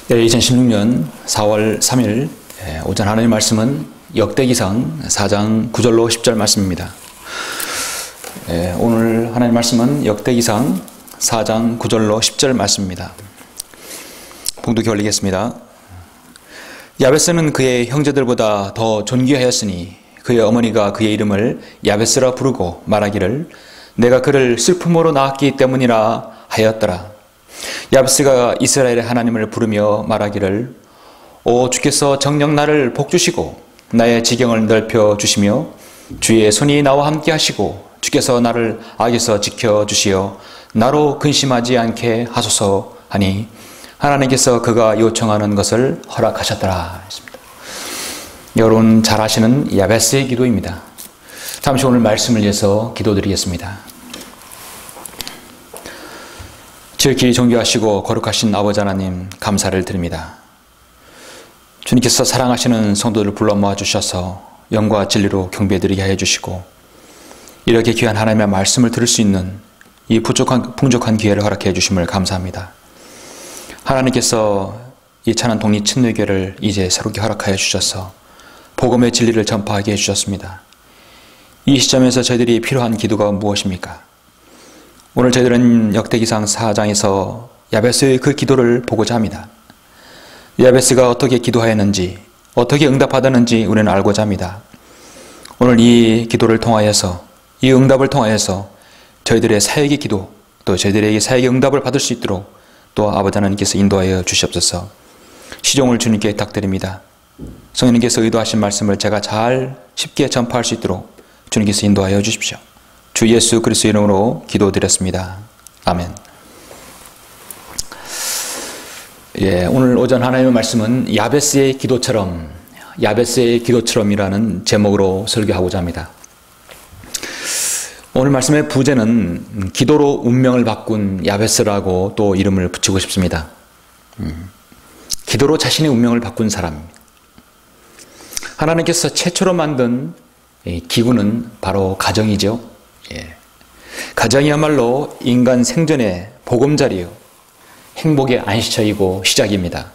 2016년 4월 3일 오전 하나님의 말씀은 역대기상 4장 9절로 10절 말씀입니다. 오늘 하나님의 말씀은 역대기상 4장 9절로 10절 말씀입니다. 봉독해 올리겠습니다. 야베스는 그의 형제들보다 더 존귀하였으니 그의 어머니가 그의 이름을 야베스라 부르고 말하기를 내가 그를 슬픔으로 낳았기 때문이라 하였더라. 야베스가 이스라엘의 하나님을 부르며 말하기를 오 주께서 정녕 나를 복주시고 나의 지경을 넓혀 주시며 주의 손이 나와 함께 하시고 주께서 나를 악에서 지켜주시어 나로 근심하지 않게 하소서 하니 하나님께서 그가 요청하는 것을 허락하셨더라 했습니다. 여러분 잘 아시는 야베스의 기도입니다. 잠시 오늘 말씀을 위해서 기도드리겠습니다. 지극히 존귀하시고 거룩하신 아버지 하나님 감사를 드립니다. 주님께서 사랑하시는 성도들을 불러 모아주셔서 영과 진리로 경배드리게 하여 주시고 이렇게 귀한 하나님의 말씀을 들을 수 있는 이 풍족한 기회를 허락해 주심을 감사합니다. 하나님께서 이 찬한 독립 침례교회를 이제 새롭게 허락하여 주셔서 복음의 진리를 전파하게 해주셨습니다. 이 시점에서 저희들이 필요한 기도가 무엇입니까? 오늘 저희들은 역대기상 4장에서 야베스의 그 기도를 보고자 합니다. 야베스가 어떻게 기도하였는지, 어떻게 응답받았는지 우리는 알고자 합니다. 오늘 이 기도를 통하여서, 이 응답을 통하여서 저희들의 사역의 기도, 또 저희들에게 사역의 응답을 받을 수 있도록 또 아버지 하나님께서 인도하여 주시옵소서. 시종을 주님께 부탁드립니다. 성령님께서 의도하신 말씀을 제가 잘 쉽게 전파할 수 있도록 주님께서 인도하여 주십시오. 주 예수 그리스도 이름으로 기도드렸습니다. 아멘. 오늘 오전 하나님의 말씀은 야베스의 기도처럼이라는 제목으로 설교하고자 합니다. 오늘 말씀의 부제는 기도로 운명을 바꾼 야베스라고 또 이름을 붙이고 싶습니다. 기도로 자신의 운명을 바꾼 사람입니다. 하나님께서 최초로 만든 기구는 바로 가정이죠. 가정이야말로 인간 생존의 보금자리요, 행복의 안식처이고 시작입니다.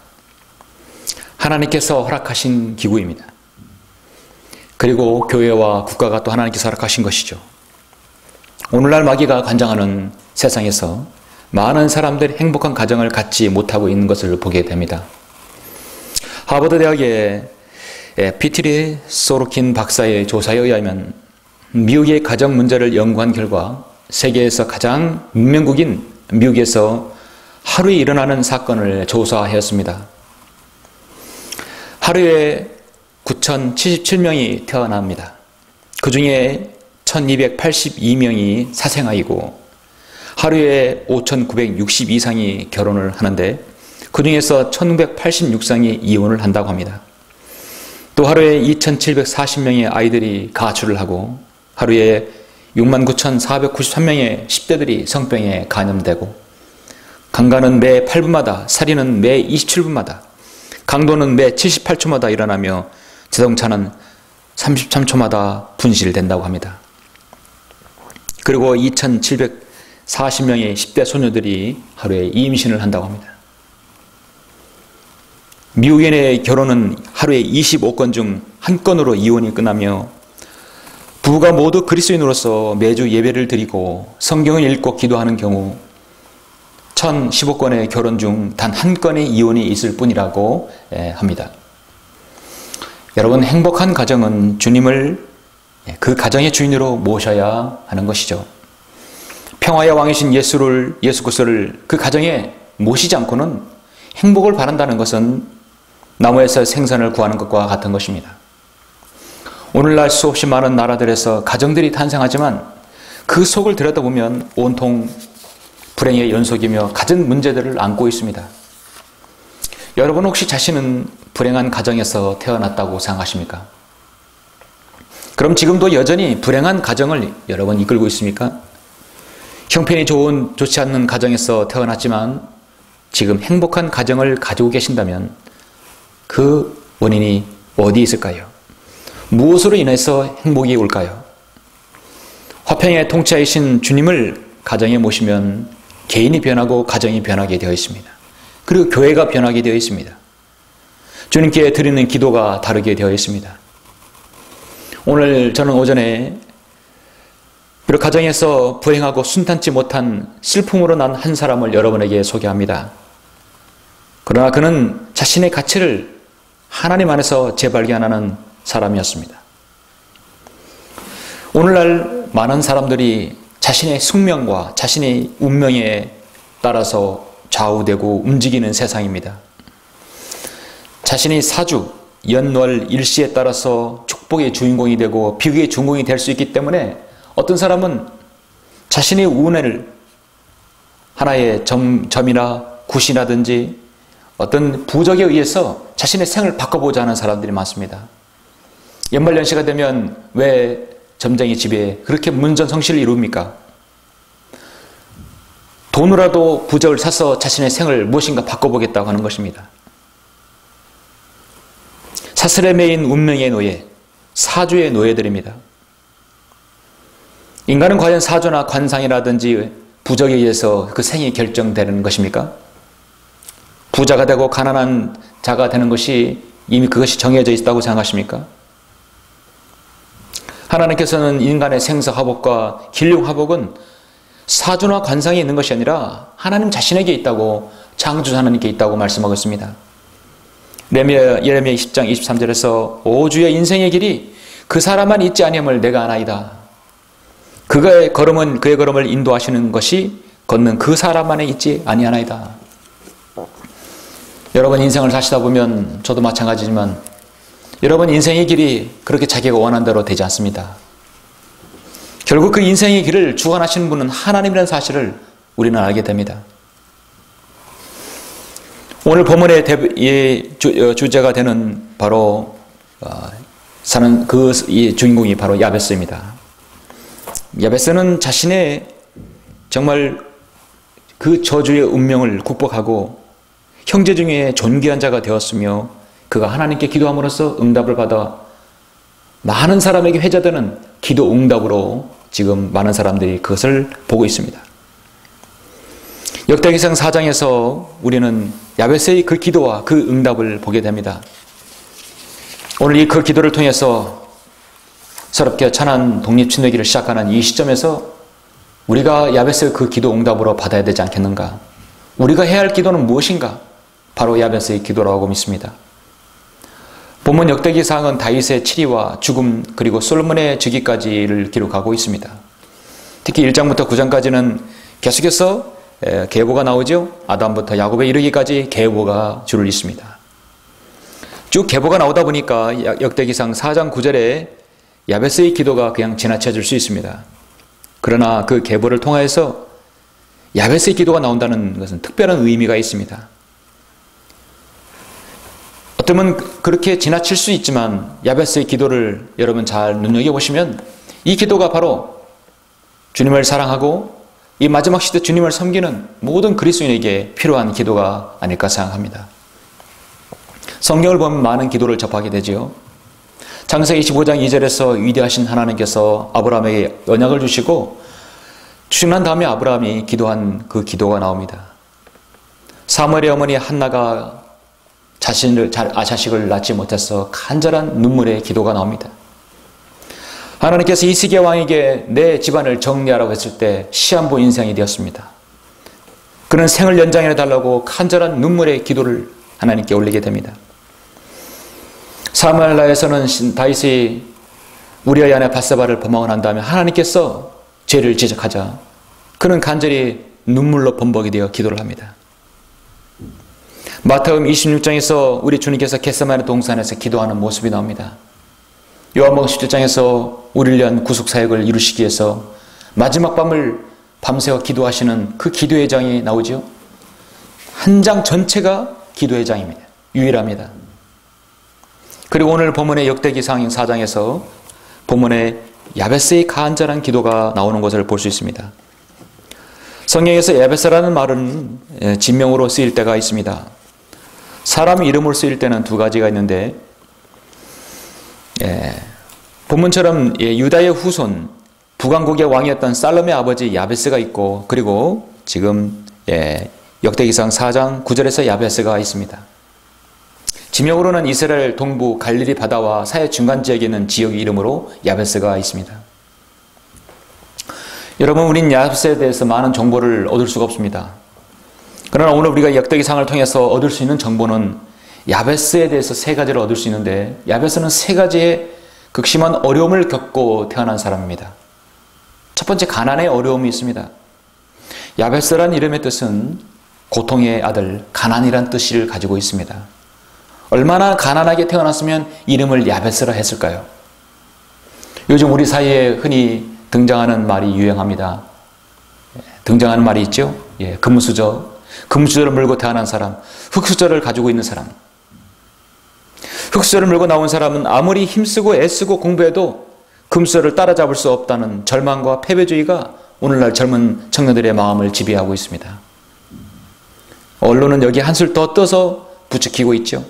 하나님께서 허락하신 기구입니다. 그리고 교회와 국가가 또 하나님께서 허락하신 것이죠. 오늘날 마귀가 관장하는 세상에서 많은 사람들이 행복한 가정을 갖지 못하고 있는 것을 보게 됩니다. 하버드 대학의 피트리 소르킨 박사의 조사에 의하면 미국의 가정 문제를 연구한 결과 세계에서 가장 문명국인 미국에서 하루에 일어나는 사건을 조사하였습니다. 하루에 9,077명이 태어납니다. 그 중에 1,282명이 사생아이고 하루에 5,962상이 결혼을 하는데 그 중에서 1,986상이 이혼을 한다고 합니다. 또 하루에 2,740명의 아이들이 가출을 하고 하루에 69,493명의 10대들이 성병에 감염되고 강간은 매 8분마다, 살인은 매 27분마다, 강도는 매 78초마다 일어나며 자동차는 33초마다 분실된다고 합니다. 그리고 2,740명의 10대 소녀들이 하루에 임신을 한다고 합니다. 미국인의 결혼은 하루에 25건 중 1건으로 이혼이 끝나며 부부가 모두 그리스도인으로서 매주 예배를 드리고 성경을 읽고 기도하는 경우 1,015건의 결혼 중 단 1건의 이혼이 있을 뿐이라고 합니다. 여러분, 행복한 가정은 주님을 그 가정의 주인으로 모셔야 하는 것이죠. 평화의 왕이신 예수 그리스도를 그 가정에 모시지 않고는 행복을 바란다는 것은 나무에서 생선을 구하는 것과 같은 것입니다. 오늘날 수없이 많은 나라들에서 가정들이 탄생하지만 그 속을 들여다보면 온통 불행의 연속이며 갖은 문제들을 안고 있습니다. 여러분 혹시 자신은 불행한 가정에서 태어났다고 생각하십니까? 그럼 지금도 여전히 불행한 가정을 여러분 이끌고 있습니까? 형편이 좋지 않는 가정에서 태어났지만 지금 행복한 가정을 가지고 계신다면 그 원인이 어디 있을까요? 무엇으로 인해서 행복이 올까요? 화평의 통치하신 주님을 가정에 모시면 개인이 변하고 가정이 변하게 되어 있습니다. 그리고 교회가 변하게 되어 있습니다. 주님께 드리는 기도가 다르게 되어 있습니다. 오늘 저는 오전에 비록 가정에서 불행하고 순탄치 못한 슬픔으로 난 한 사람을 여러분에게 소개합니다. 그러나 그는 자신의 가치를 하나님 안에서 재발견하는 사람이었습니다. 오늘날 많은 사람들이 자신의 숙명과 자신의 운명에 따라서 좌우되고 움직이는 세상입니다. 자신이 사주, 연월, 일시에 따라서 축복의 주인공이 되고 비극의 주인공이 될 수 있기 때문에 어떤 사람은 자신의 운을 하나의 점이나 굿이라든지 어떤 부적에 의해서 자신의 생을 바꿔보자 하는 사람들이 많습니다. 연말연시가 되면 왜 점쟁이 집에 그렇게 문전성시를 이룹니까? 돈으로라도 부적을 사서 자신의 생을 무엇인가 바꿔보겠다고 하는 것입니다. 사슬에 매인 운명의 노예, 사주의 노예들입니다. 인간은 과연 사주나 관상이라든지 부적에 의해서 그 생이 결정되는 것입니까? 부자가 되고 가난한 자가 되는 것이 이미 그것이 정해져 있다고 생각하십니까? 하나님께서는 인간의 생사화복과 길흉화복은 사주나 관상에 있는 것이 아니라 하나님 자신에게 있다고, 창조주 하나님께 있다고 말씀하고 있습니다. 예레미야 10장 23절에서 오 주의 인생의 길이 그 사람만 있지 아니함을 내가 아나이다. 그의 걸음을 인도하시는 것이 걷는 그 사람만에 있지 아니하나이다. 여러분 인생을 사시다 보면 저도 마찬가지지만 여러분 인생의 길이 그렇게 자기가 원하는 대로 되지 않습니다. 결국 그 인생의 길을 주관하시는 분은 하나님이라는 사실을 우리는 알게 됩니다. 오늘 본문의 주제가 되는 바로 사는 그 주인공이 바로 야베스입니다. 야베스는 자신의 정말 그 저주의 운명을 극복하고 형제 중에 존귀한 자가 되었으며 그가 하나님께 기도함으로써 응답을 받아 많은 사람에게 회자되는 기도 응답으로 지금 많은 사람들이 그것을 보고 있습니다. 역대기상 4장에서 우리는 야베스의 그 기도와 그 응답을 보게 됩니다. 오늘 이 그 기도를 통해서 새롭게 천한 독립침례기를 시작하는 이 시점에서 우리가 야베스의 그 기도 응답으로 받아야 되지 않겠는가? 우리가 해야 할 기도는 무엇인가? 바로 야베스의 기도라고 믿습니다. 본문 역대기상은 다윗의 치리와 죽음 그리고 솔로몬의 즉위까지를 기록하고 있습니다. 특히 1장부터 9장까지는 계속해서 계보가 나오죠. 아담부터 야곱에 이르기까지 계보가 줄을 잇습니다. 쭉 계보가 나오다 보니까 역대기상 4장 9절에 야베스의 기도가 그냥 지나쳐질 수 있습니다. 그러나 그 계보를 통하여서 야베스의 기도가 나온다는 것은 특별한 의미가 있습니다. 어쩌면 그렇게 지나칠 수 있지만 야베스의 기도를 여러분 잘 눈여겨보시면 이 기도가 바로 주님을 사랑하고 이 마지막 시대 주님을 섬기는 모든 그리스도인에게 필요한 기도가 아닐까 생각합니다. 성경을 보면 많은 기도를 접하게 되지요. 창세기 25장 2절에서 위대하신 하나님께서 아브라함에게 언약을 주시고 주시고 난 다음에 아브라함이 기도한 그 기도가 나옵니다. 사무엘의 어머니 한나가 자식을 낳지 못해서 간절한 눈물의 기도가 나옵니다. 하나님께서 이스기야 왕에게 내 집안을 정리하라고 했을 때 시한부 인생이 되었습니다. 그는 생을 연장해 달라고 간절한 눈물의 기도를 하나님께 올리게 됩니다. 사무엘라에서는 다윗이 우리아의 아내 밧세바를 범하고 난 다음에 하나님께서 죄를 지적하자 그는 간절히 눈물로 범벅이 되어 기도를 합니다. 마태복음 26장에서 우리 주님께서 겟세마네 동산에서 기도하는 모습이 나옵니다. 요한복음 17장에서 우리를 위한 구속사역을 이루시기 위해서 마지막 밤을 밤새워 기도하시는 그 기도의 장이 나오죠. 한 장 전체가 기도의 장입니다. 유일합니다. 그리고 오늘 본문의 역대기상 4장에서 본문의 야베스의 간절한 기도가 나오는 것을 볼 수 있습니다. 성경에서 야베스라는 말은 진명으로 쓰일 때가 있습니다. 사람 이름으로 쓰일 때는 두 가지가 있는데 본문처럼 유다의 후손 북왕국의 왕이었던 살롬의 아버지 야베스가 있고 그리고 지금 역대기상 4장 9절에서 야베스가 있습니다. 지명으로는 이스라엘 동부 갈릴리 바다와 사해 중간 지역에 있는 지역의 이름으로 야베스가 있습니다. 여러분, 우린 야베스에 대해서 많은 정보를 얻을 수가 없습니다. 그러나 오늘 우리가 역대기상을 통해서 얻을 수 있는 정보는 야베스에 대해서 세 가지를 얻을 수 있는데, 야베스는 세 가지의 극심한 어려움을 겪고 태어난 사람입니다. 첫 번째, 가난의 어려움이 있습니다. 야베스란 이름의 뜻은 고통의 아들, 가난이란 뜻을 가지고 있습니다. 얼마나 가난하게 태어났으면 이름을 야베스라 했을까요? 요즘 우리 사이에 흔히 등장하는 말이 유행합니다. 등장하는 말이 있죠? 금수저. 금수저를 물고 태어난 사람, 흙수저를 가지고 있는 사람. 흙수저를 물고 나온 사람은 아무리 힘쓰고 애쓰고 공부해도 금수저를 따라잡을 수 없다는 절망과 패배주의가 오늘날 젊은 청년들의 마음을 지배하고 있습니다. 언론은 여기 한술 더 떠서 부추기고 있죠.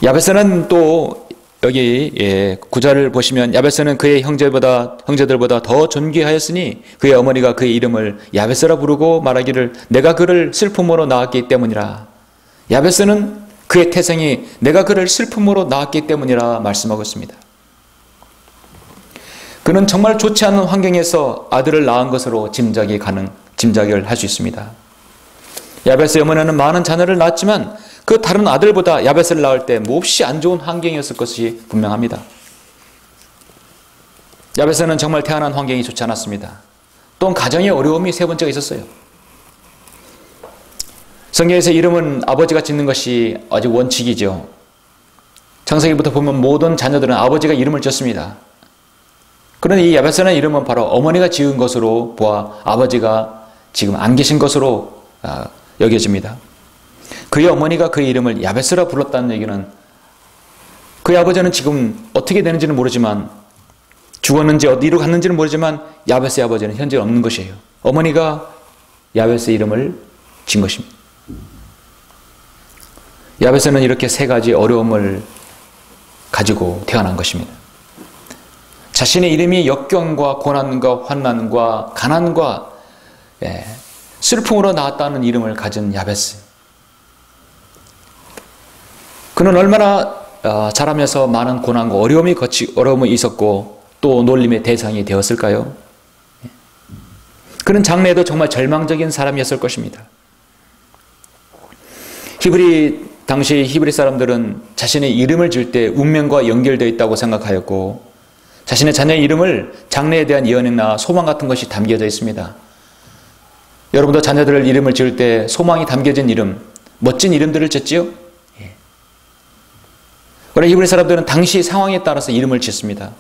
야베스는 또 여기 구절을 보시면, 야베스는 그의 형제들보다 더 존귀하였으니 그의 어머니가 그의 이름을 야베스라 부르고 말하기를 내가 그를 슬픔으로 낳았기 때문이라. 야베스는 그의 태생이 내가 그를 슬픔으로 낳았기 때문이라 말씀하고 있습니다. 그는 정말 좋지 않은 환경에서 아들을 낳은 것으로 짐작을 할 수 있습니다. 야베스의 어머니는 많은 자녀를 낳았지만 그 다른 아들보다 야베스를 낳을 때 몹시 안 좋은 환경이었을 것이 분명합니다. 야베스는 정말 태어난 환경이 좋지 않았습니다. 또한 가정의 어려움이 세 번째가 있었어요. 성경에서 이름은 아버지가 짓는 것이 아주 원칙이죠. 창세기부터 보면 모든 자녀들은 아버지가 이름을 짓습니다. 그런데 이 야베스라는 이름은 바로 어머니가 지은 것으로 보아 아버지가 지금 안 계신 것으로 여겨집니다. 그의 어머니가 그의 이름을 야베스라 불렀다는 얘기는 그의 아버지는 지금 어떻게 되는지는 모르지만, 죽었는지 어디로 갔는지는 모르지만 야베스의 아버지는 현재 없는 것이에요. 어머니가 야베스의 이름을 진 것입니다. 야베스는 이렇게 세 가지 어려움을 가지고 태어난 것입니다. 자신의 이름이 역경과 고난과 환난과 가난과 슬픔으로 나왔다는 이름을 가진 야베스. 그는 얼마나 자라면서 많은 고난과 어려움이 있었고 또 놀림의 대상이 되었을까요? 그는 장래에도 정말 절망적인 사람이었을 것입니다. 당시 히브리 사람들은 자신의 이름을 지을 때 운명과 연결되어 있다고 생각하였고, 자신의 자녀의 이름을 장래에 대한 예언이나 소망 같은 것이 담겨져 있습니다. 여러분도 자녀들 이름을 지을 때 소망이 담겨진 이름, 멋진 이름들을 짓지요? 그러나 히브리 사람들은 당시 상황에 따라서 이름을 짓습니다.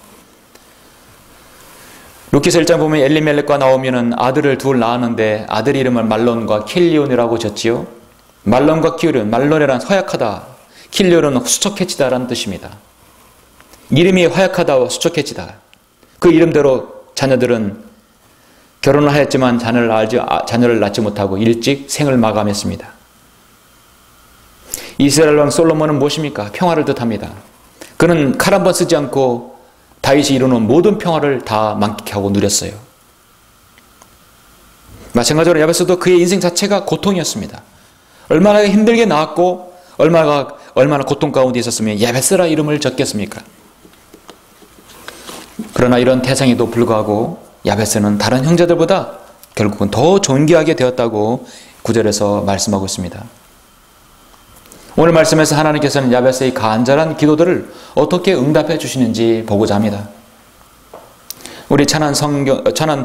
루키서 1장 보면 엘리멜렉과 나오미는 아들을 둘 낳았는데 아들 이름을 말론과 킬리온이라고 졌지요. 말론과 킬리온, 말론이란 허약하다, 킬리온은 수척해지다라는 뜻입니다. 이름이 허약하다, 수척해지다. 그 이름대로 자녀들은 결혼을 하였지만 자녀를 낳지 못하고 일찍 생을 마감했습니다. 이스라엘 왕 솔로몬은 무엇입니까? 평화를 뜻합니다. 그는 칼 한 번 쓰지 않고 다윗이 이루는 모든 평화를 다 만끽하고 누렸어요. 마찬가지로 야베스도 그의 인생 자체가 고통이었습니다. 얼마나 힘들게 낳았고 얼마나 고통 가운데 있었으면 야베스라 이름을 졌겠습니까? 그러나 이런 태생에도 불구하고 야베스는 다른 형제들보다 결국은 더 존귀하게 되었다고 9절에서 말씀하고 있습니다. 오늘 말씀에서 하나님께서는 야베스의 간절한 기도들을 어떻게 응답해 주시는지 보고자 합니다. 우리 찬한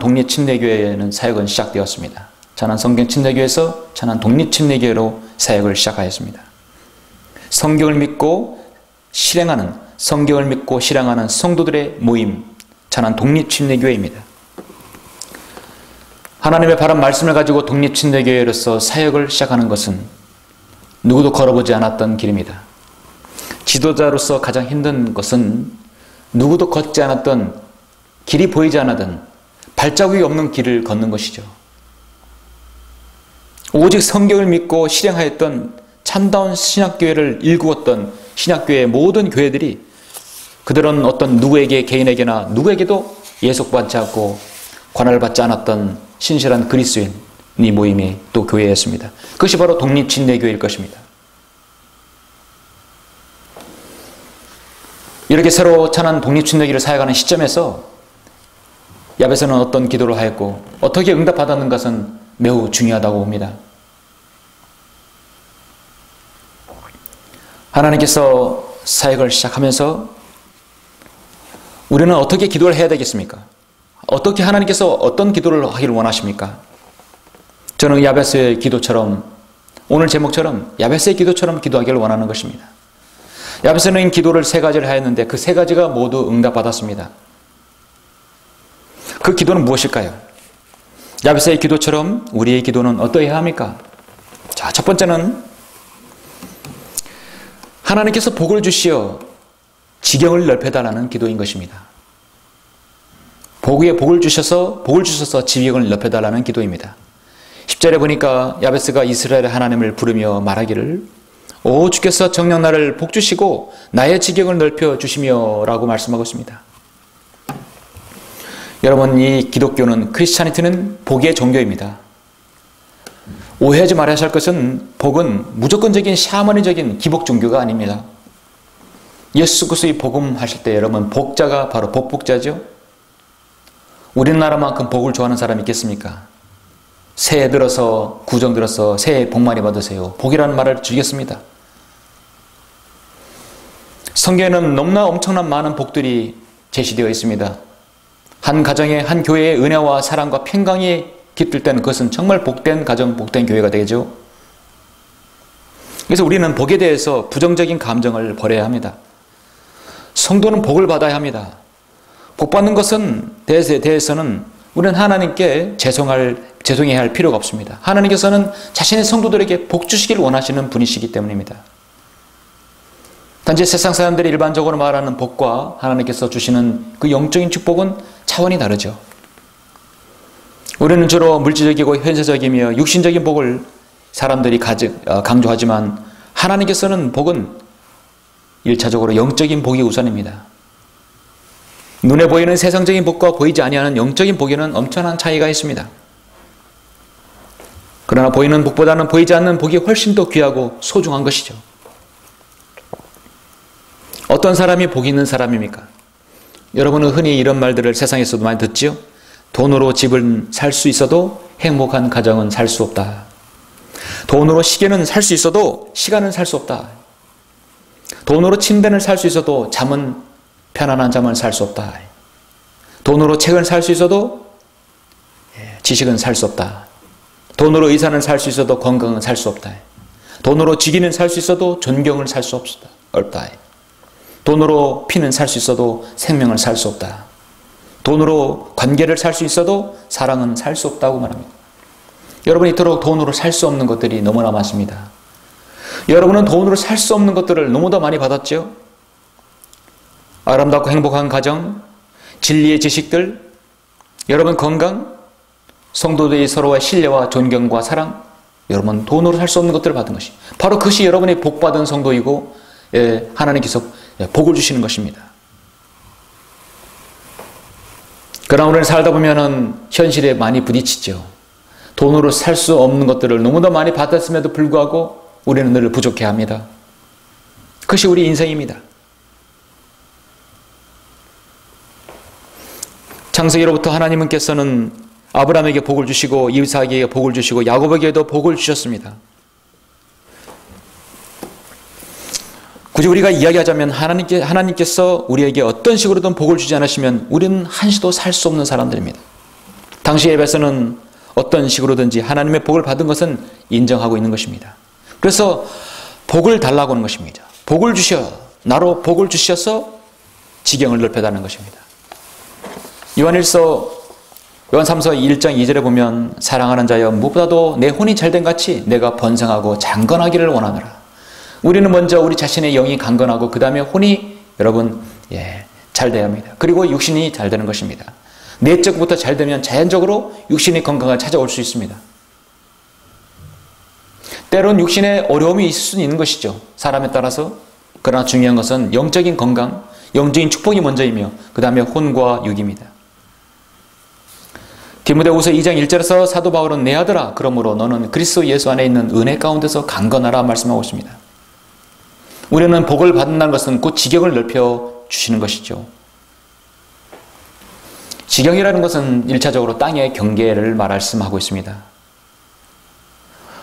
독립침례교회에는 사역은 시작되었습니다. 찬한 성경 침례교회에서 찬한 독립침례교회로 사역을 시작하였습니다. 성경을 믿고 실행하는 성도들의 모임, 찬한 독립침례교회입니다. 하나님의 바른 말씀을 가지고 독립침례교회로서 사역을 시작하는 것은 누구도 걸어보지 않았던 길입니다. 지도자로서 가장 힘든 것은 누구도 걷지 않았던, 길이 보이지 않았던, 발자국이 없는 길을 걷는 것이죠. 오직 성경을 믿고 실행하였던 참다운 신학교회를 일구었던 신학교회의 모든 교회들이 그들은 어떤 누구에게, 개인에게나 누구에게도 예속받지 않고 관할을 받지 않았던 신실한 그리스도인이 모임이 또 교회였습니다. 그것이 바로 독립진례교회일 것입니다. 이렇게 새로 찬한 독립진례교회를 사역하는 시점에서 야베스는 어떤 기도를 하였고 어떻게 응답받았는 것은 매우 중요하다고 봅니다. 하나님께서 사역을 시작하면서 우리는 어떻게 기도를 해야 되겠습니까? 어떻게 하나님께서 어떤 기도를 하기를 원하십니까? 저는 야베스의 기도처럼, 오늘 제목처럼 야베스의 기도처럼 기도하기를 원하는 것입니다. 야베스는 기도를 3가지를 하였는데 그 3가지가 모두 응답받았습니다. 그 기도는 무엇일까요? 야베스의 기도처럼 우리의 기도는 어떠해야 합니까? 자, 첫 번째는 하나님께서 복을 주시어 지경을 넓혀달라는 기도인 것입니다. 복을 주셔서 지경을 넓혀달라는 기도입니다. 10절에 보니까 야베스가 이스라엘의 하나님을 부르며 말하기를 오 주께서 정녕 나를 복 주시고 나의 지경을 넓혀 주시며 라고 말씀하고 있습니다. 여러분, 이 기독교는, 크리스찬이티는 복의 종교입니다. 오해하지 말아야 할 것은 복은 무조건적인 샤머니적인 기복 종교가 아닙니다. 예수 그리스도의 복음 하실 때 여러분, 복자가 바로 복복자죠. 우리나라만큼 복을 좋아하는 사람이 있겠습니까? 새해 들어서, 구정 들어서 새해 복 많이 받으세요, 복이라는 말을 주겠습니다. 성경에는 너무나 엄청난 많은 복들이 제시되어 있습니다. 한 가정에, 한 교회의 은혜와 사랑과 평강이 깃들 때는 그것은 정말 복된 가정, 복된 교회가 되죠. 그래서 우리는 복에 대해서 부정적인 감정을 버려야 합니다. 성도는 복을 받아야 합니다. 복 받는 것은 대해서는 우리는 하나님께 죄송해야 할 필요가 없습니다. 하나님께서는 자신의 성도들에게 복 주시길 원하시는 분이시기 때문입니다. 단지 세상 사람들이 일반적으로 말하는 복과 하나님께서 주시는 그 영적인 축복은 차원이 다르죠. 우리는 주로 물질적이고 현세적이며 육신적인 복을 사람들이 강조하지만 하나님께서는 복은 1차적으로 영적인 복이 우선입니다. 눈에 보이는 세상적인 복과 보이지 아니하는 영적인 복에는 엄청난 차이가 있습니다. 그러나 보이는 복보다는 보이지 않는 복이 훨씬 더 귀하고 소중한 것이죠. 어떤 사람이 복이 있는 사람입니까? 여러분은 흔히 이런 말들을 세상에서도 많이 듣지요? 돈으로 집을 살 수 있어도 행복한 가정은 살 수 없다. 돈으로 시계는 살 수 있어도 시간은 살 수 없다. 돈으로 침대는 살 수 있어도 편안한 잠을 살 수 없다. 돈으로 책을 살 수 있어도 지식은 살 수 없다. 돈으로 의사는 살 수 있어도 건강은 살 수 없다. 돈으로 직위는 살 수 있어도 존경을 살 수 없다. 돈으로 피는 살 수 있어도 생명을 살 수 없다. 돈으로 관계를 살 수 있어도 사랑은 살 수 없다고 말합니다. 여러분, 이토록 돈으로 살 수 없는 것들이 너무나 많습니다. 여러분은 돈으로 살 수 없는 것들을 너무도 많이 받았죠? 아름답고 행복한 가정, 진리의 지식들, 여러분 건강, 성도들이 서로의 신뢰와 존경과 사랑, 여러분 돈으로 살 수 없는 것들을 받은 것이 바로 그것이 여러분의 복받은 성도이고 하나님께서 복을 주시는 것입니다. 그러나 우리는 살다 보면은 현실에 많이 부딪히죠. 돈으로 살 수 없는 것들을 너무나 많이 받았음에도 불구하고 우리는 늘 부족해합니다. 그것이 우리 인생입니다. 창세기로부터 하나님께서는 아브라함에게 복을 주시고 이삭에게 복을 주시고 야곱에게도 복을 주셨습니다. 굳이 우리가 이야기하자면 하나님께서 우리에게 어떤 식으로든 복을 주지 않으시면 우리는 한시도 살 수 없는 사람들입니다. 당시 에베소는 어떤 식으로든지 하나님의 복을 받은 것은 인정하고 있는 것입니다. 그래서 복을 달라고 하는 것입니다. 나로 복을 주셔서 지경을 넓혀달라는 것입니다. 요한삼서 1장 2절에 보면 사랑하는 자여 무엇보다도 내 혼이 잘된 같이 내가 번성하고 장건하기를 원하노라. 우리는 먼저 우리 자신의 영이 강건하고 그 다음에 혼이 여러분 잘 돼야 합니다. 그리고 육신이 잘 되는 것입니다. 내적부터 잘 되면 자연적으로 육신의 건강을 찾아올 수 있습니다. 때론 육신에 어려움이 있을 수는 있는 것이죠. 사람에 따라서. 그러나 중요한 것은 영적인 건강, 영적인 축복이 먼저이며 그 다음에 혼과 육입니다. 디모데후서 2장 1절에서 사도 바울은 내 아들아 그러므로 너는 그리스도 예수 안에 있는 은혜 가운데서 강건하라 말씀하고 있습니다. 우리는 복을 받는다는 것은 곧 지경을 넓혀 주시는 것이죠. 지경이라는 것은 1차적으로 땅의 경계를 말씀하고 있습니다.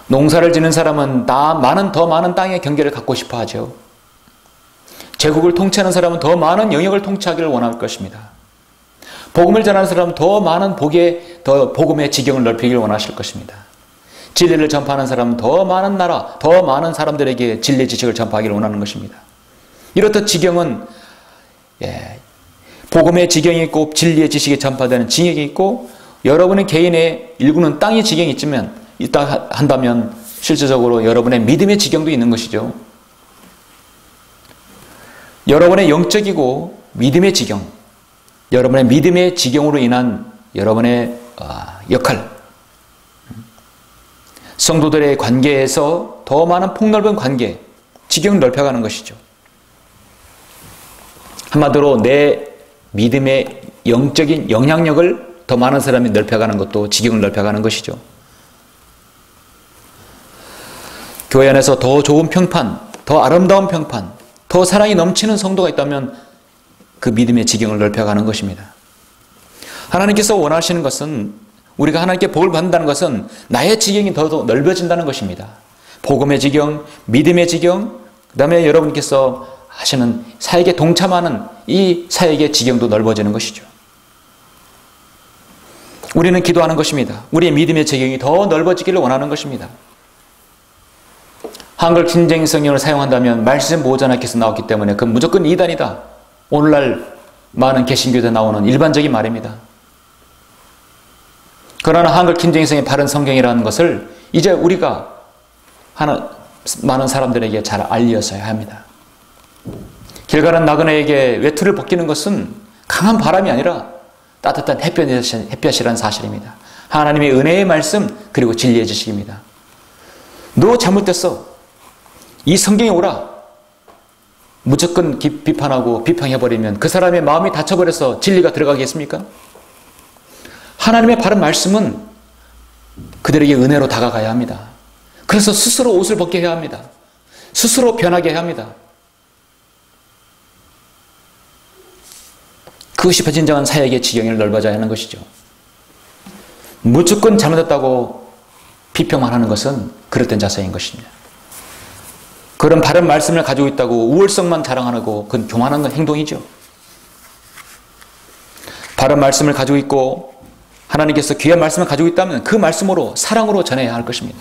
농사를 지는 사람은 더 많은 땅의 경계를 갖고 싶어 하죠. 제국을 통치하는 사람은 더 많은 영역을 통치하기를 원할 것입니다. 복음을 전하는 사람은 더 많은 복음의 지경을 넓히기를 원하실 것입니다. 진리를 전파하는 사람은 더 많은 나라, 더 많은 사람들에게 진리 지식을 전파하기를 원하는 것입니다. 이렇듯 지경은 복음의 지경이 있고 진리의 지식이 전파되는 징역이 있고 여러분의 개인의 일구는 땅의 지경이 있다 한다면 실질적으로 여러분의 믿음의 지경도 있는 것이죠. 여러분의 영적이고 믿음의 지경, 여러분의 믿음의 지경으로 인한 여러분의 역할, 성도들의 관계에서 더 많은 폭넓은 관계, 지경을 넓혀가는 것이죠. 한마디로 내 믿음의 영적인 영향력을 더 많은 사람이 넓혀가는 것도 지경을 넓혀가는 것이죠. 교회 안에서 더 좋은 평판, 더 아름다운 평판, 더 사랑이 넘치는 성도가 있다면 그 믿음의 지경을 넓혀가는 것입니다. 하나님께서 원하시는 것은 우리가 하나님께 복을 받는다는 것은 나의 지경이 더 넓어진다는 것입니다. 복음의 지경, 믿음의 지경, 그 다음에 여러분께서 하시는 사역에 동참하는 이 사역의 지경도 넓어지는 것이죠. 우리는 기도하는 것입니다. 우리의 믿음의 지경이 더 넓어지기를 원하는 것입니다. 한글 킹제임스 성경을 사용한다면 말씀 보호자님께서 나왔기 때문에 그건 무조건 이단이다. 오늘날 많은 개신교에 나오는 일반적인 말입니다. 그러나 한글 킹제임스의 바른 성경이라는 것을 이제 우리가 많은 사람들에게 잘 알려서야 합니다. 길 가는 나그네에게 외투를 벗기는 것은 강한 바람이 아니라 따뜻한 햇볕이라는 사실입니다. 하나님의 은혜의 말씀 그리고 진리의 지식입니다. 너 잘못됐어. 이 성경에 오라. 무조건 비판하고 비평해버리면 그 사람의 마음이 닫혀버려서 진리가 들어가겠습니까? 하나님의 바른 말씀은 그들에게 은혜로 다가가야 합니다. 그래서 스스로 옷을 벗게 해야 합니다. 스스로 변하게 해야 합니다. 그것이 진정한 사역의 지경을 넓어져야 하는 것이죠. 무조건 잘못했다고 비평만 하는 것은 그릇된 자세인 것입니다. 그런 바른 말씀을 가지고 있다고 우월성만 자랑하고 그건 교만한 행동이죠. 바른 말씀을 가지고 있고 하나님께서 귀한 말씀을 가지고 있다면 그 말씀으로 사랑으로 전해야 할 것입니다.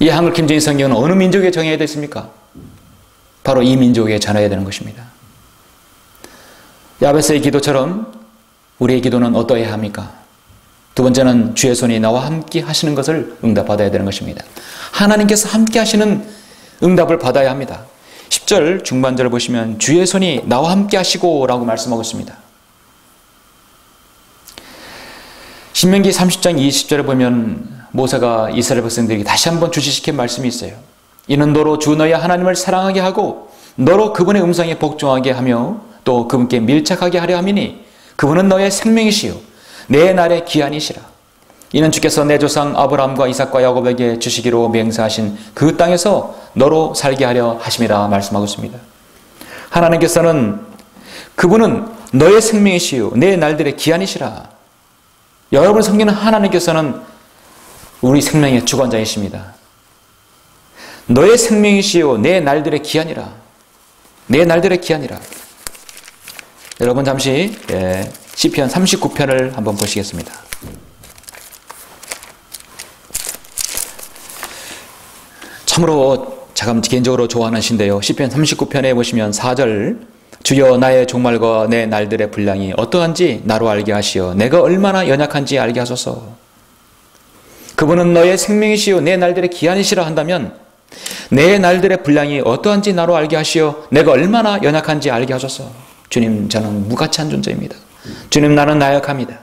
이 한글 킹제임스 성경은 어느 민족에 정해야 됐습니까? 바로 이 민족에 전해야 되는 것입니다. 야베스의 기도처럼 우리의 기도는 어떠해야 합니까? 두 번째는 주의 손이 나와 함께 하시는 것을 응답받아야 되는 것입니다. 하나님께서 함께 하시는 응답을 받아야 합니다. 10절 중반절을 보시면 주의 손이 나와 함께 하시고 라고 말씀하고 있습니다. 신명기 30장 20절에 보면 모세가 이스라엘 백성들에게 다시 한번 주시시킨 말씀이 있어요. 이는 너로 주 너의 하나님을 사랑하게 하고 너로 그분의 음성에 복종하게 하며 또 그분께 밀착하게 하려 함이니 그분은 너의 생명이시요 내 날의 기한이시라. 이는 주께서 내 조상 아브라함과 이삭과 야곱에게 주시기로 맹세하신 그 땅에서 너로 살게 하려 하심이라 말씀하고 있습니다. 하나님께서는 그분은 너의 생명이시요 내 날들의 기한이시라. 여러분 성경은 하나님께서는 우리 생명의 주관자이십니다. 너의 생명이시요 내 날들의 기한이라. 내 날들의 기한이라. 여러분 잠시 시편 39편을 한번 보시겠습니다. 참으로 제가 개인적으로 좋아하는 시인데요. 시편 39편에 보시면 4절 주여 나의 종말과 내 날들의 분량이 어떠한지 나로 알게 하시어 내가 얼마나 연약한지 알게 하소서. 그분은 너의 생명이시요 내 날들의 기한이시라 한다면 내 날들의 분량이 어떠한지 나로 알게 하시어 내가 얼마나 연약한지 알게 하소서. 주님 저는 무가치한 존재입니다. 주님 나는 나약합니다.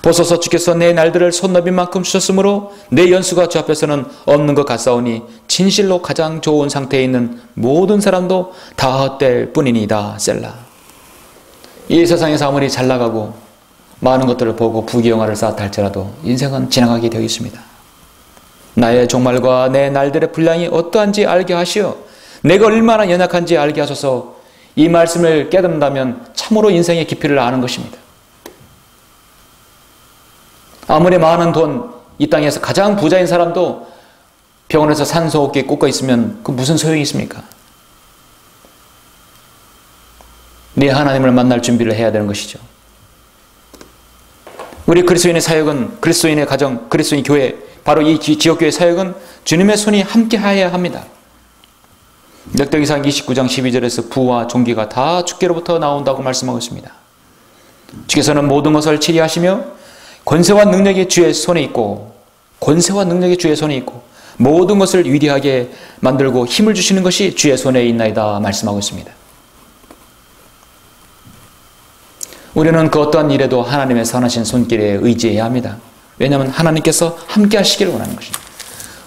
보소서 주께서 내 날들을 손너비만큼 주셨으므로 내 연수가 주 앞에서는 없는 것 같사오니 진실로 가장 좋은 상태에 있는 모든 사람도 다 헛될 뿐이니이다. 셀라. 이 세상에서 아무리 잘 나가고 많은 것들을 보고 부귀영화를 쌓았다 할지라도 인생은 지나가게 되어 있습니다. 나의 종말과 내 날들의 분량이 어떠한지 알게 하시어 내가 얼마나 연약한지 알게 하소서. 이 말씀을 깨닫는다면 참으로 인생의 깊이를 아는 것입니다. 아무리 많은 돈, 이 땅에서 가장 부자인 사람도 병원에서 산소호흡기에 꽂고 있으면 그 무슨 소용이 있습니까? 네 하나님을 만날 준비를 해야 되는 것이죠. 우리 그리스도인의 사역은, 그리스도인의 가정, 그리스도인 교회, 바로 이 지역교회 사역은 주님의 손이 함께하여야 합니다. 역대기상 29장 12절에서 부와 존귀가 다 주께로부터 나온다고 말씀하고 있습니다. 주께서는 모든 것을 치리하시며 권세와 능력이 주의 손에 있고, 권세와 능력이 주의 손에 있고 모든 것을 위대하게 만들고 힘을 주시는 것이 주의 손에 있나이다 말씀하고 있습니다. 우리는 그 어떠한 일에도 하나님의 선하신 손길에 의지해야 합니다. 왜냐하면 하나님께서 함께 하시기를 원하는 것입니다.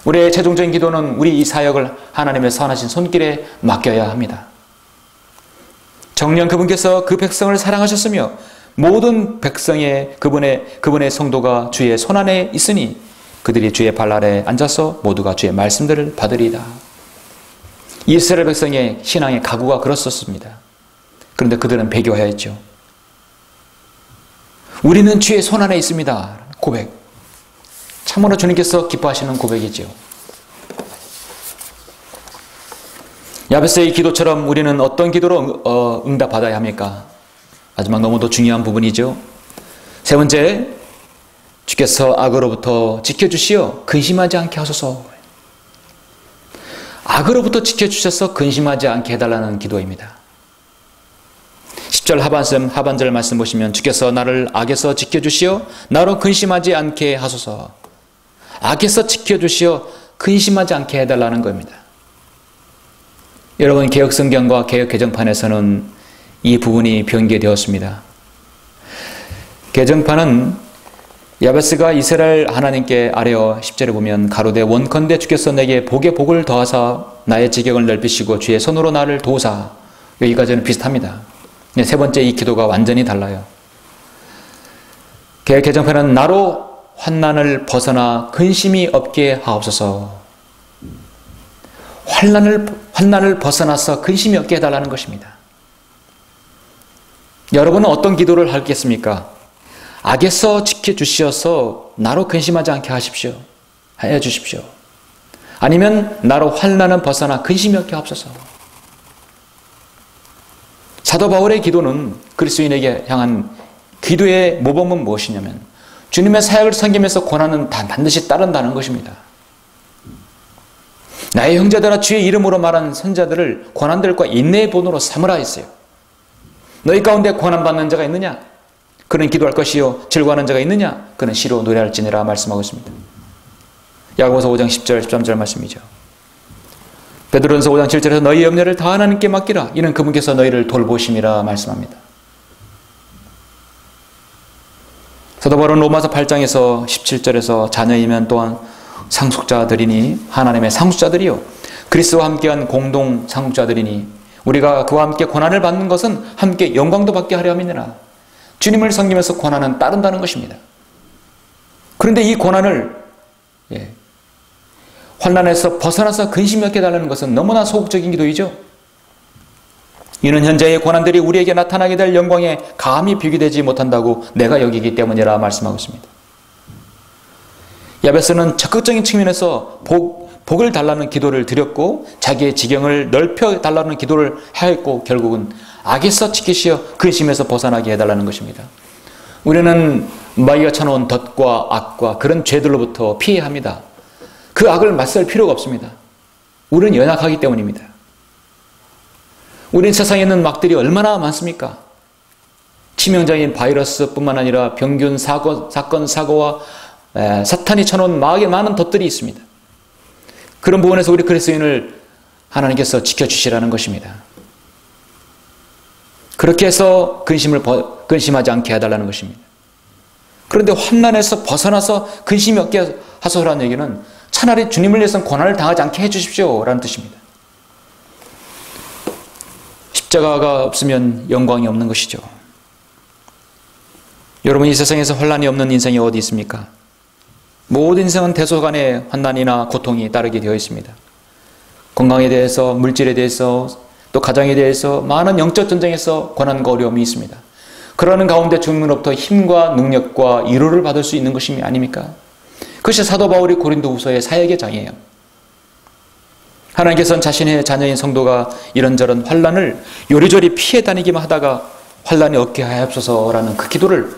우리의 최종적인 기도는 우리 이 사역을 하나님의 선하신 손길에 맡겨야 합니다. 정녕 그분께서 그 백성을 사랑하셨으며 모든 백성의 그분의 성도가 주의 손안에 있으니 그들이 주의 발 아래 앉아서 모두가 주의 말씀들을 받으리이다. 이스라엘 백성의 신앙의 각오가 그렇었습니다. 그런데 그들은 배교하였죠. 우리는 주의 손안에 있습니다. 고백. 참으로 주님께서 기뻐하시는 고백이죠. 야베스의 기도처럼 우리는 어떤 기도로 응답받아야 합니까? 마지막 너무도 중요한 부분이죠. 세 번째, 주께서 악으로부터 지켜주시어 근심하지 않게 하소서. 악으로부터 지켜주셔서 근심하지 않게 해달라는 기도입니다. 10절 하반절 말씀 보시면 주께서 나를 악에서 지켜주시어 나로 근심하지 않게 하소서. 악에서 지켜주시어 근심하지 않게 해달라는 겁니다. 여러분, 개혁성경과 개혁개정판에서는 이 부분이 변개되었습니다. 개정판은 야베스가 이스라엘 하나님께 아뢰어 10절에 보면 가로되 원컨대 주께서 내게 복에 복을 더하사 나의 지경을 넓히시고 주의 손으로 나를 도우사. 여기까지는 비슷합니다. 세 번째 이 기도가 완전히 달라요. 개정판은 나로 환난을 벗어나 근심이 없게 하옵소서. 환난을 벗어나서 근심이 없게 해달라는 것입니다. 여러분은 어떤 기도를 하겠습니까? 악에서 지켜주시어서 나로 근심하지 않게 하십시오. 해주십시오. 아니면 나로 환난은 벗어나 근심이 없게 하옵소서. 사도 바울의 기도는 그리스도인에게 향한 기도의 모범은 무엇이냐면 주님의 사역을 섬기면서 고난은 반드시 따른다는 것입니다. 나의 형제들아 주의 이름으로 말한 선자들을 고난들과 인내의 본으로 삼으라 했어요. 너희 가운데 고난받는 자가 있느냐? 그는 기도할 것이요 즐거워하는 자가 있느냐? 그는 시로 노래할지니라 말씀하고 있습니다. 야고보서 5장 10절 13절 말씀이죠. 베드로전서 5장 7절에서 너희 염려를 다 하나님께 맡기라. 이는 그분께서 너희를 돌보심이라 말씀합니다. 사도 바울은 로마서 8장에서 17절에서 자녀이면 또한 상속자들이니 하나님의 상속자들이요 그리스도와 함께한 공동 상속자들이니 우리가 그와 함께 고난을 받는 것은 함께 영광도 받게 하려 함이니라. 주님을 섬기면서 고난은 따른다는 것입니다. 그런데 이 고난을 환난에서 벗어나서 근심이 없게 해달라는 것은 너무나 소극적인 기도이죠. 이는 현재의 고난들이 우리에게 나타나게 될 영광에 감히 비교되지 못한다고 내가 여기기 때문이라 말씀하고 있습니다. 야베스는 적극적인 측면에서 복을 달라는 기도를 드렸고 자기의 지경을 넓혀 달라는 기도를 하였고 결국은 악에서 지키시어 근심에서 벗어나게 해달라는 것입니다. 우리는 마귀가 쳐놓은 덫과 악과 그런 죄들로부터 피해야 합니다. 그 악을 맞설 필요가 없습니다. 우리는 연약하기 때문입니다. 우리 세상에 있는 막들이 얼마나 많습니까? 치명적인 바이러스뿐만 아니라 병균, 사건, 사고와 사탄이 쳐놓은 많은 덫들이 있습니다. 그런 부분에서 우리 그리스도인을 하나님께서 지켜주시라는 것입니다. 그렇게 해서 근심하지 않게 해달라는 것입니다. 그런데 환난에서 벗어나서 근심이 없게 하소서라는 얘기는 차라리 주님을 위해서는 고난을 당하지 않게 해주십시오 라는 뜻입니다. 십자가가 없으면 영광이 없는 것이죠. 여러분, 이 세상에서 환난이 없는 인생이 어디 있습니까? 모든 인생은 대소간에 환난이나 고통이 따르게 되어 있습니다. 건강에 대해서, 물질에 대해서, 또 가정에 대해서 많은 영적 전쟁에서 고난과 어려움이 있습니다. 그러는 가운데 주님으로부터 힘과 능력과 위로를 받을 수 있는 것이 아닙니까? 그것이 사도 바울이 고린도후서의 사역의 장이에요. 하나님께서는 자신의 자녀인 성도가 이런저런 환난을 요리조리 피해 다니기만 하다가 환난이 없게 하옵소서라는 그 기도를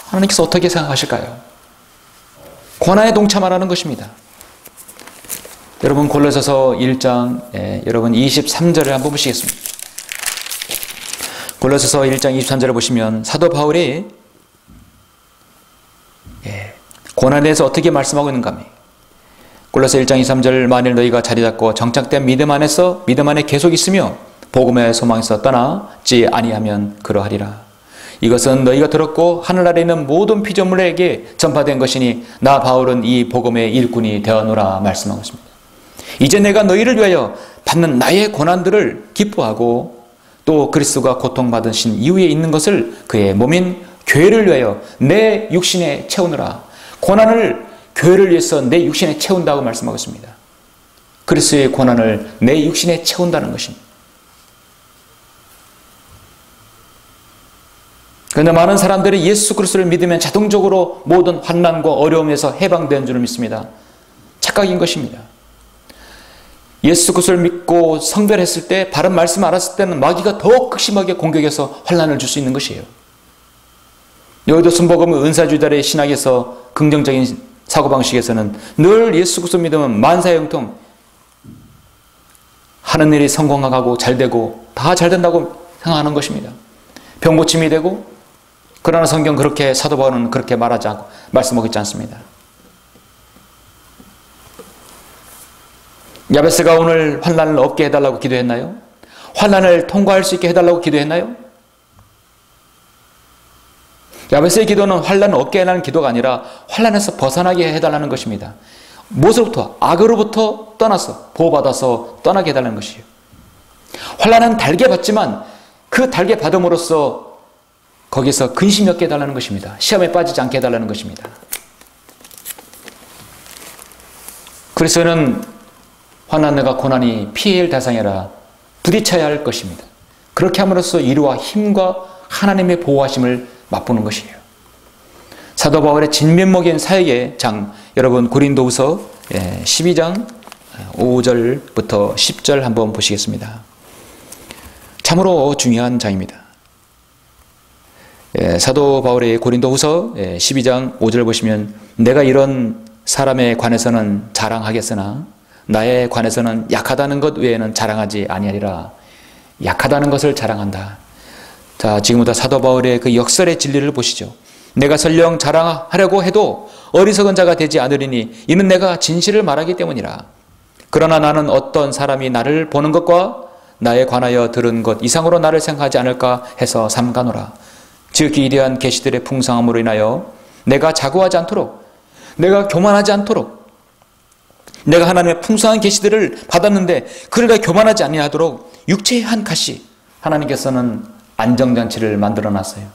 하나님께서 어떻게 생각하실까요? 고난에 동참하라는 것입니다. 여러분, 골로새서 1장 여러분 23절을 한번 보시겠습니다. 골로새서 1장 23절을 보시면 사도 바울이 고난에 대해서 어떻게 말씀하고 있는가 하면, 골로새 1장 23절, 만일 너희가 자리 잡고 정착된 믿음 안에 계속 있으며 복음의 소망에서 떠나지 아니하면 그러하리라. 이것은 너희가 들었고 하늘 아래 있는 모든 피조물에게 전파된 것이니 나 바울은 이 복음의 일꾼이 되어노라 말씀하고 있습니다. 이제 내가 너희를 위하여 받는 나의 고난들을 기뻐하고 또 그리스도가 고통받으신 이후에 있는 것을 그의 몸인 교회를 위하여 내 육신에 채우느라. 고난을 교회를 위해서 내 육신에 채운다고 말씀하고 있습니다. 그리스도의 고난을 내 육신에 채운다는 것입니다. 그런데 많은 사람들이 예수 그리스도를 믿으면 자동적으로 모든 환난과 어려움에서 해방되는 줄 믿습니다. 착각인 것입니다. 예수 그리스도를 믿고 성별했을 때, 바른 말씀 알았을 때는 마귀가 더욱 극심하게 공격해서 환난을 줄 수 있는 것이에요. 여기도 순복음의 은사주의자의 신학에서, 긍정적인 사고방식에서는 늘 예수 그리스도 믿으면 만사형통, 하는 일이 성공하고 잘되고 다 잘된다고 생각하는 것입니다. 병고침이 되고, 그러나 성경 그렇게, 사도 바울은 그렇게 말하지 않고 말씀하고 있지 않습니다. 야베스가 오늘 환난을 없게 해달라고 기도했나요? 환난을 통과할 수 있게 해달라고 기도했나요? 야베스의 기도는 환난을 없게 해달라는 기도가 아니라 환난에서 벗어나게 해달라는 것입니다. 무엇으로부터? 악으로부터 떠나서, 보호받아서 떠나게 해달라는 것이에요. 환난은 달게 받지만 그 달게 받음으로써 거기서 근심이 없게 해달라는 것입니다. 시험에 빠지지 않게 해달라는 것입니다. 그래서는 환난과 고난이 피해일 대상이라 부딪혀야 할 것입니다. 그렇게 함으로써 위로와 힘과 하나님의 보호하심을 맛보는 것이에요. 사도 바울의 진면목인 사역의 장, 여러분 고린도후서 12장 5절부터 10절 한번 보시겠습니다. 참으로 중요한 장입니다. 사도 바울의 고린도후서 12장 5절 보시면, 내가 이런 사람에 관해서는 자랑하겠으나 나에 관해서는 약하다는 것 외에는 자랑하지 아니하리라. 약하다는 것을 자랑한다. 자, 지금부터 사도 바울의 그 역설의 진리를 보시죠. 내가 설령 자랑하려고 해도 어리석은 자가 되지 않으리니 이는 내가 진실을 말하기 때문이라. 그러나 나는 어떤 사람이 나를 보는 것과 나에 관하여 들은 것 이상으로 나를 생각하지 않을까 해서 삼가노라. 즉 기이한 계시들의 풍성함으로 인하여 내가 자고하지 않도록, 내가 교만하지 않도록, 내가 하나님의 풍성한 계시들을 받았는데 그러다 교만하지 아니하도록 육체의 한 가시, 하나님께서는 안정장치를 만들어 놨어요.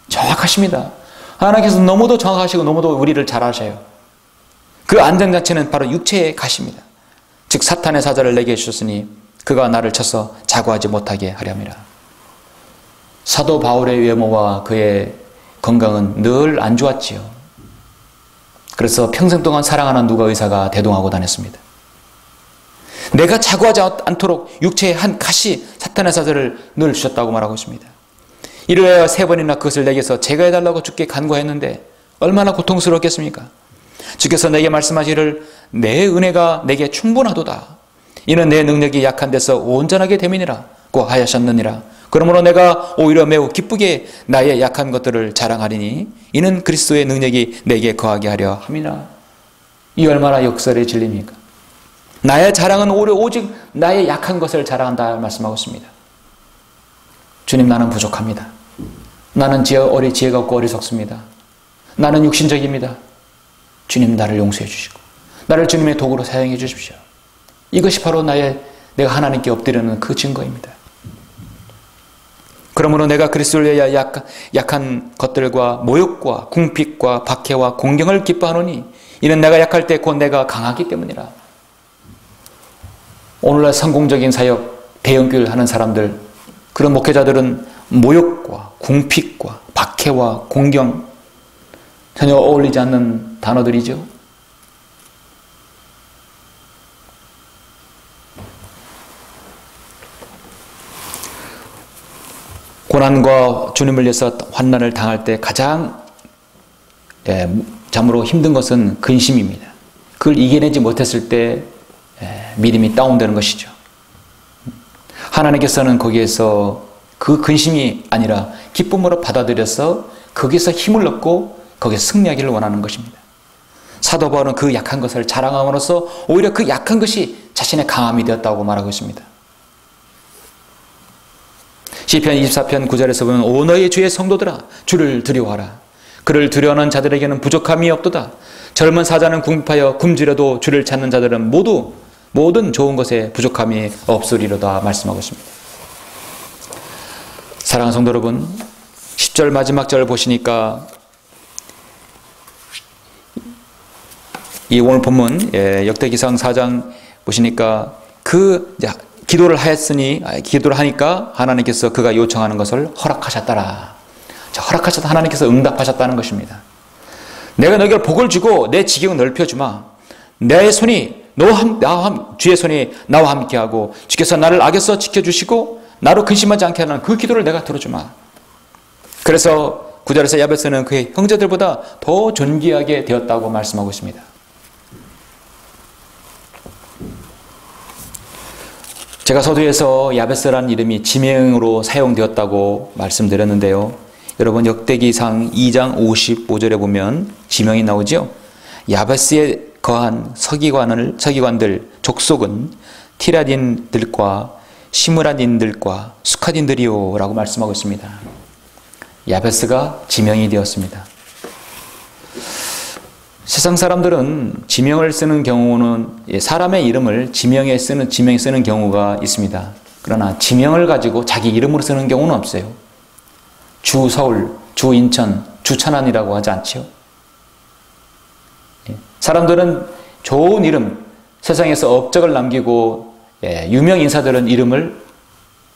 정확하십니다. 하나님께서 너무도 정확하시고 너무도 우리를 잘 아셔요. 그 안정장치는 바로 육체의 가시입니다. 즉 사탄의 사자를 내게 주셨으니 그가 나를 쳐서 자고하지 못하게 하려 함이라. 사도 바울의 외모와 그의 건강은 늘 안 좋았지요. 그래서 평생 동안 사랑하는 누가 의사가 대동하고 다녔습니다. 내가 자고하지 않도록 육체의 한 가시, 사탄의 사자를 늘 주셨다고 말하고 있습니다. 이르하여 3번이나 그것을 내게서 제거해달라고 주께 간구했는데 얼마나 고통스럽겠습니까? 주께서 내게 말씀하시기를 내 은혜가 내게 충분하도다. 이는 내 능력이 약한 데서 온전하게 됨이니라고 하셨느니라. 그러므로 내가 오히려 매우 기쁘게 나의 약한 것들을 자랑하리니 이는 그리스도의 능력이 내게 거하게 하려 함이라. 이 얼마나 역설의 진리입니까? 나의 자랑은 오직 나의 약한 것을 자랑한다 말씀하고 있습니다. 주님, 나는 부족합니다. 나는 지혜가 없고 어리석습니다. 나는 육신적입니다. 주님, 나를 용서해 주시고 나를 주님의 도구로 사용해 주십시오. 이것이 바로 내가 하나님께 엎드리는 그 증거입니다. 그러므로 내가 그리스도를 위하여 약한 것들과 모욕과 궁핍과 박해와 공경을 기뻐하노니 이는 내가 약할 때 곧 내가 강하기 때문이라. 오늘날 성공적인 사역, 대형교회를 하는 사람들, 그런 목회자들은 모욕과 궁핍과 박해와 공경, 전혀 어울리지 않는 단어들이죠. 고난과 주님을 위해서 환난을 당할 때 가장 참으로 힘든 것은 근심입니다. 그걸 이겨내지 못했을 때 믿음이 다운되는 것이죠. 하나님께서는 거기에서 그 근심이 아니라 기쁨으로 받아들여서 거기서 힘을 얻고 거기서 승리하기를 원하는 것입니다. 사도 바울은 그 약한 것을 자랑함으로써 오히려 그 약한 것이 자신의 강함이 되었다고 말하고 있습니다. 시편 24편 9절에서 보면 오 너희 주의 성도들아 주를 두려워하라. 그를 두려워하는 자들에게는 부족함이 없도다. 젊은 사자는 궁핍하여 굶주려도 주를 찾는 자들은 모든 좋은 것에 부족함이 없으리로다 말씀하고 있습니다. 사랑하는 성도 여러분, 10절 마지막 절 보시니까 이 오늘 본문 역대기상 4장 보시니까 기도를 하니까 하나님께서 그가 요청하는 것을 허락하셨더라. 허락하셨다, 하나님께서 응답하셨다는 것입니다. 내가 너에게 복을 주고 내 지경을 넓혀주마. 내 손이 주의 손이 나와 함께하고 주께서 나를 악에서 지켜주시고 나로 근심하지 않게 하는 그 기도를 내가 들어주마. 그래서 9절에서 야베스는 그의 형제들보다 더 존귀하게 되었다고 말씀하고 있습니다. 제가 서두에서 야베스라는 이름이 지명으로 사용되었다고 말씀드렸는데요. 여러분 역대기상 2장 55절에 보면 지명이 나오죠. 야베스에 거한 서기관들 족속은 티라딘들과 시므라딘들과 수카딘들이요 라고 말씀하고 있습니다. 야베스가 지명이 되었습니다. 세상 사람들은 지명을 쓰는 경우는 사람의 이름을 지명에 쓰는 경우가 있습니다. 그러나 지명을 가지고 자기 이름으로 쓰는 경우는 없어요. 주 서울, 주 인천, 주 천안이라고 하지 않죠. 사람들은 좋은 이름, 세상에서 업적을 남기고 유명 인사들은 이름을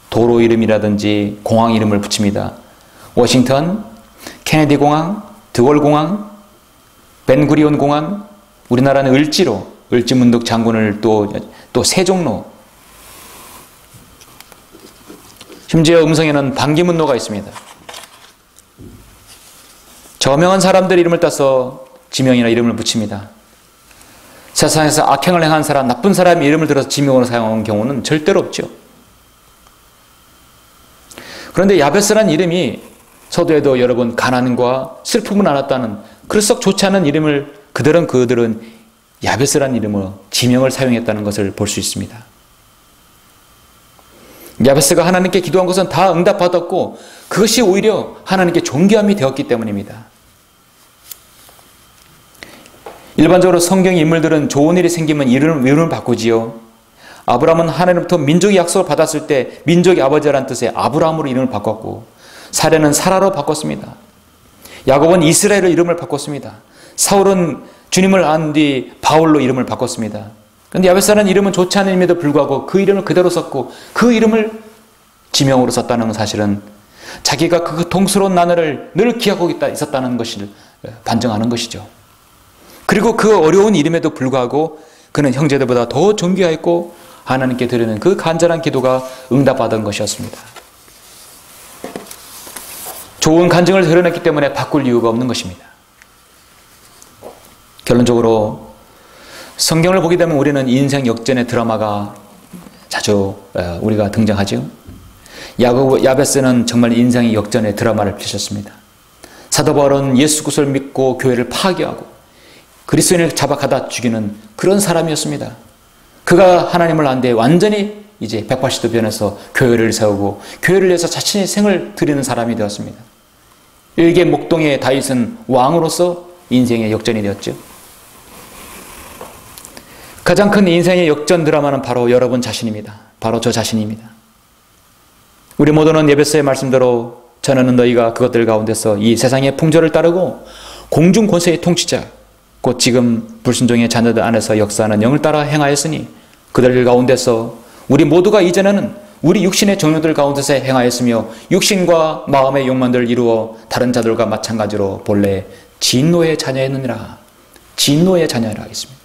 도로 이름이라든지 공항 이름을 붙입니다. 워싱턴, 케네디 공항, 드골 공항, 벤구리온 공항, 우리나라는 을지문덕 장군을 또 세종로, 심지어 음성에는 반기문로가 있습니다. 저명한 사람들 이름을 따서 지명이나 이름을 붙입니다. 세상에서 악행을 행한 사람, 나쁜 사람의 이름을 들어서 지명으로 사용하는 경우는 절대로 없죠. 그런데 야베스라는 이름이 서두에도 여러분 가난과 슬픔을 알았다는 그럴수록 좋지 않은 이름을 그들은 야베스라는 이름으로 지명을 사용했다는 것을 볼 수 있습니다. 야베스가 하나님께 기도한 것은 다 응답받았고 그것이 오히려 하나님께 존귀함이 되었기 때문입니다. 일반적으로 성경 인물들은 좋은 일이 생기면 이름을 바꾸지요. 아브라함은 하나님부터 민족의 약속을 받았을 때 민족의 아버지라는 뜻의 아브라함으로 이름을 바꿨고 사례는 사라로 바꿨습니다. 야곱은 이스라엘로 이름을 바꿨습니다. 사울은 주님을 안 뒤 바울로 이름을 바꿨습니다. 그런데 야베스라는 이름은 좋지 않은 이름에도 불구하고 그 이름을 그대로 썼고 그 이름을 지명으로 썼다는 사실은 자기가 그 동스러운 나날을 늘 기억하고 있었다는 것을 반증하는 것이죠. 그리고 그 어려운 이름에도 불구하고 그는 형제들보다 더 존귀하였고 하나님께 드리는 그 간절한 기도가 응답받은 것이었습니다. 좋은 간증을 드러냈기 때문에 바꿀 이유가 없는 것입니다. 결론적으로 성경을 보게 되면 우리는 인생 역전의 드라마가 자주 우리가 등장하죠. 야베스는 정말 인생의 역전의 드라마를 펼쳤습니다. 사도 바울은 예수 그리스도를 믿고 교회를 파괴하고 그리스도인을 잡아 가다 죽이는 그런 사람이었습니다. 그가 하나님을 안 돼 완전히 이제 180도 변해서 교회를 세우고 교회를 위해서 자신의 생을 드리는 사람이 되었습니다. 일개 목동의 다윗은 왕으로서 인생의 역전이 되었죠. 가장 큰 인생의 역전 드라마는 바로 여러분 자신입니다. 바로 저 자신입니다. 우리 모두는 에베소의 말씀대로 전하는 너희가 그것들 가운데서 이 세상의 풍조를 따르고 공중 권세의 통치자 곧 지금 불순종의 자녀들 안에서 역사하는 영을 따라 행하였으니 그들 가운데서 우리 모두가 이전에는 우리 육신의 종류들 가운데서 행하였으며 육신과 마음의 욕망들을 이루어 다른 자들과 마찬가지로 본래 진노의 자녀였느니라. 진노의 자녀라 했습니다.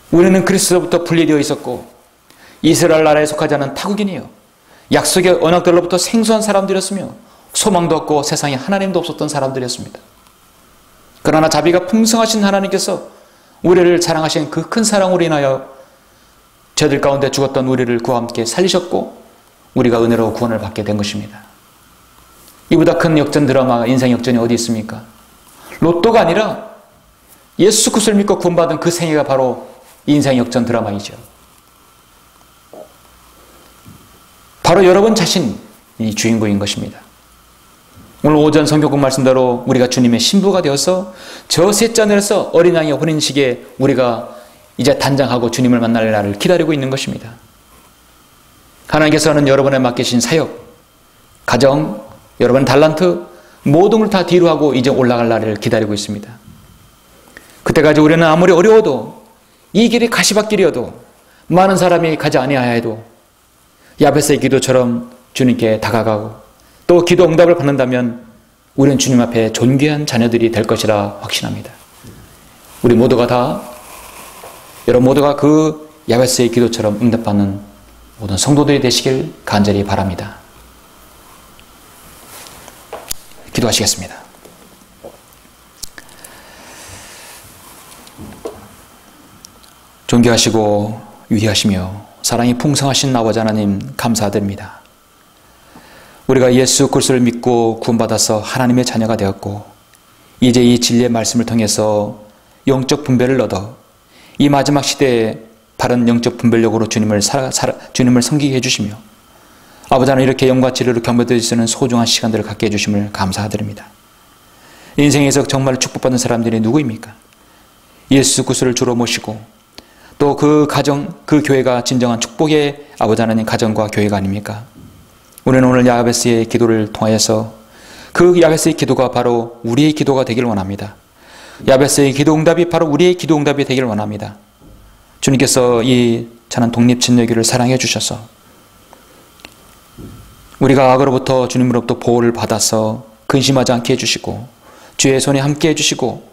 우리는 그리스도부터 분리되어 있었고 이스라엘 나라에 속하지 않은 타국인이요 약속의 언약들로부터 생소한 사람들이었으며 소망도 없고 세상에 하나님도 없었던 사람들이었습니다. 그러나 자비가 풍성하신 하나님께서 우리를 사랑하신 그 큰 사랑으로 인하여 저들 가운데 죽었던 우리를 그와 함께 살리셨고 우리가 은혜로 구원을 받게 된 것입니다. 이보다 큰 역전 드라마, 인생 역전이 어디 있습니까? 로또가 아니라 예수 그리스도를 믿고 구원받은 그 생애가 바로 인생 역전 드라마이죠. 바로 여러분 자신이 주인공인 것입니다. 오늘 오전 성경국 말씀대로 우리가 주님의 신부가 되어서 저 셋째 하늘에서 어린 양의 혼인식에 우리가 이제 단장하고 주님을 만날 날을 기다리고 있는 것입니다. 하나님께서는 여러분에 맡기신 사역, 가정, 여러분의 달란트 모든 걸 다 뒤로 하고 이제 올라갈 날을 기다리고 있습니다. 그때까지 우리는 아무리 어려워도 이 길이 가시밭길이어도 많은 사람이 가지 아니하여도 야베스의 기도처럼 주님께 다가가고 또 기도 응답을 받는다면 우리는 주님 앞에 존귀한 자녀들이 될 것이라 확신합니다. 우리 모두가 다 여러분 모두가 그 야베스의 기도처럼 응답받는 모든 성도들이 되시길 간절히 바랍니다. 기도하시겠습니다. 존귀하시고 위대하시며 사랑이 풍성하신 아버지 하나님 감사드립니다. 우리가 예수 그리스도를 믿고 구원받아서 하나님의 자녀가 되었고 이제 이 진리의 말씀을 통해서 영적 분별을 얻어 이 마지막 시대에 바른 영적 분별력으로 주님을 섬기게 해주시며 아버지 하나님 이렇게 영과 진리로 경배될 수 있는 소중한 시간들을 갖게 해주심을 감사드립니다. 인생에서 정말 축복받는 사람들이 누구입니까? 예수 그리스도를 주로 모시고 또 그 가정, 그 교회가 진정한 축복의 아버지 하나님 가정과 교회가 아닙니까? 우리는 오늘 야베스의 기도를 통하여서 그 야베스의 기도가 바로 우리의 기도가 되길 원합니다. 야베스의 기도 응답이 바로 우리의 기도 응답이 되길 원합니다. 주님께서 이 찬한 독립침례교를 사랑해 주셔서 우리가 악으로부터 주님으로부터 보호를 받아서 근심하지 않게 해주시고 주의 손에 함께 해주시고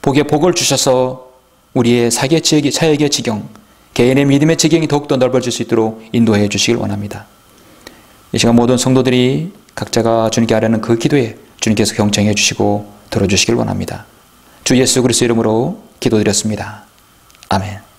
복에 복을 주셔서 우리의 사역의 지경, 개인의 믿음의 지경이 더욱더 넓어질 수 있도록 인도해 주시길 원합니다. 이 시간 모든 성도들이 각자가 주님께 아뢰는 그 기도에 주님께서 경청해 주시고 들어주시길 원합니다. 주 예수 그리스도 이름으로 기도드렸습니다. 아멘.